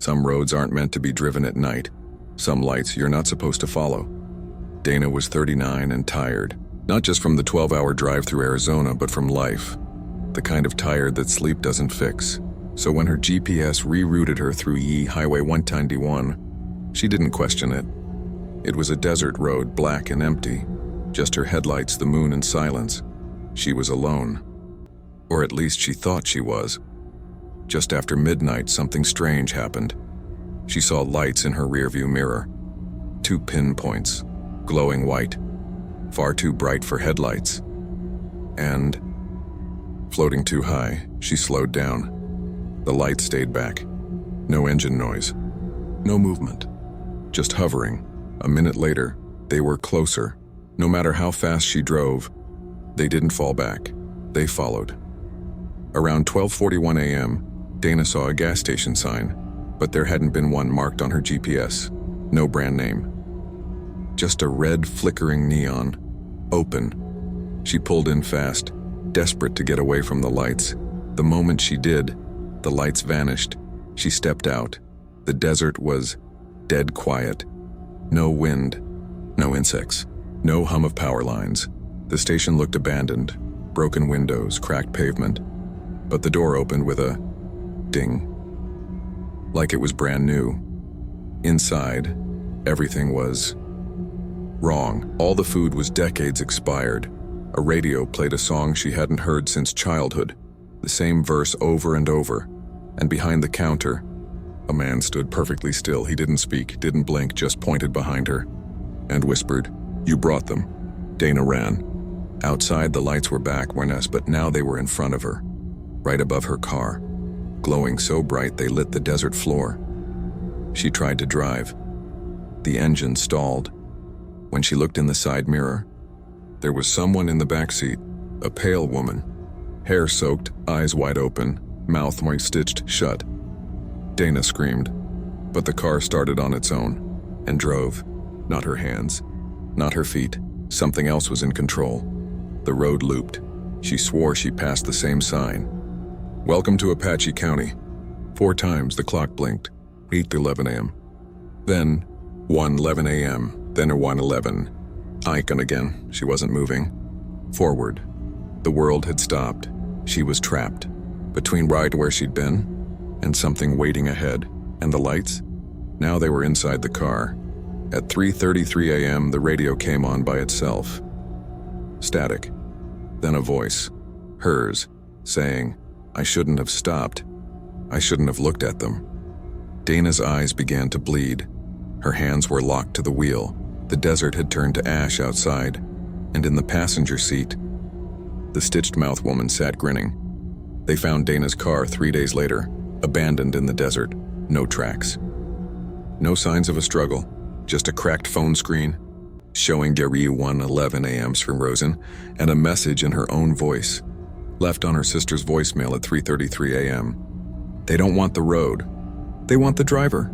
Some roads aren't meant to be driven at night. Some lights you're not supposed to follow. Dana was 39 and tired, not just from the 12-hour drive through Arizona, but from life. The kind of tired that sleep doesn't fix. So when her GPS rerouted her through Highway 191, she didn't question it. It was a desert road, black and empty. Just her headlights, the moon, and silence. She was alone. Or at least she thought she was. Just after midnight, something strange happened. She saw lights in her rearview mirror. 2 pinpoints, glowing white, far too bright for headlights. And, floating too high, she slowed down. The light stayed back. No engine noise. No movement. Just hovering. A minute later, they were closer. No matter how fast she drove, they didn't fall back. They followed. Around 12:41 a.m., Dana saw a gas station sign, but there hadn't been one marked on her GPS. No brand name. Just a red, flickering neon. Open. She pulled in fast, desperate to get away from the lights. The moment she did, the lights vanished. She stepped out. The desert was dead quiet. No wind. No insects. No hum of power lines. The station looked abandoned. Broken windows, cracked pavement. But the door opened with a ding. Like it was brand new. Inside, everything was wrong. All the food was decades expired. A radio played a song she hadn't heard since childhood. The same verse over and over. And behind the counter, a man stood perfectly still. He didn't speak, didn't blink, just pointed behind her and whispered, "You brought them." Dana ran. Outside, the lights were back, but now they were in front of her, right above her car, glowing so bright they lit the desert floor. She tried to drive. The engine stalled. When she looked in the side mirror, there was someone in the backseat, a pale woman, hair soaked, eyes wide open, mouth stitched shut. Dana screamed, but the car started on its own and drove. Not her hands, not her feet. Something else was in control. The road looped. She swore she passed the same sign. "Welcome to Apache County." 4 times the clock blinked. 8:11 a.m. Then 1:11 a.m. Then a 1:11. Icon again. She wasn't moving. Forward. The world had stopped. She was trapped. Between right where she'd been and something waiting ahead. And the lights? Now they were inside the car. At 3:33 a.m., the radio came on by itself. Static. Then a voice. Hers. Saying, "I shouldn't have stopped. I shouldn't have looked at them." Dana's eyes began to bleed. Her hands were locked to the wheel. The desert had turned to ash outside. And in the passenger seat, the stitched-mouth woman sat grinning. They found Dana's car 3 days later, abandoned in the desert. No tracks. No signs of a struggle, just a cracked phone screen showing Gary 1:11 a.m. from Rosen and a message in her own voice, left on her sister's voicemail at 3:33 a.m. They don't want the road. They want the driver.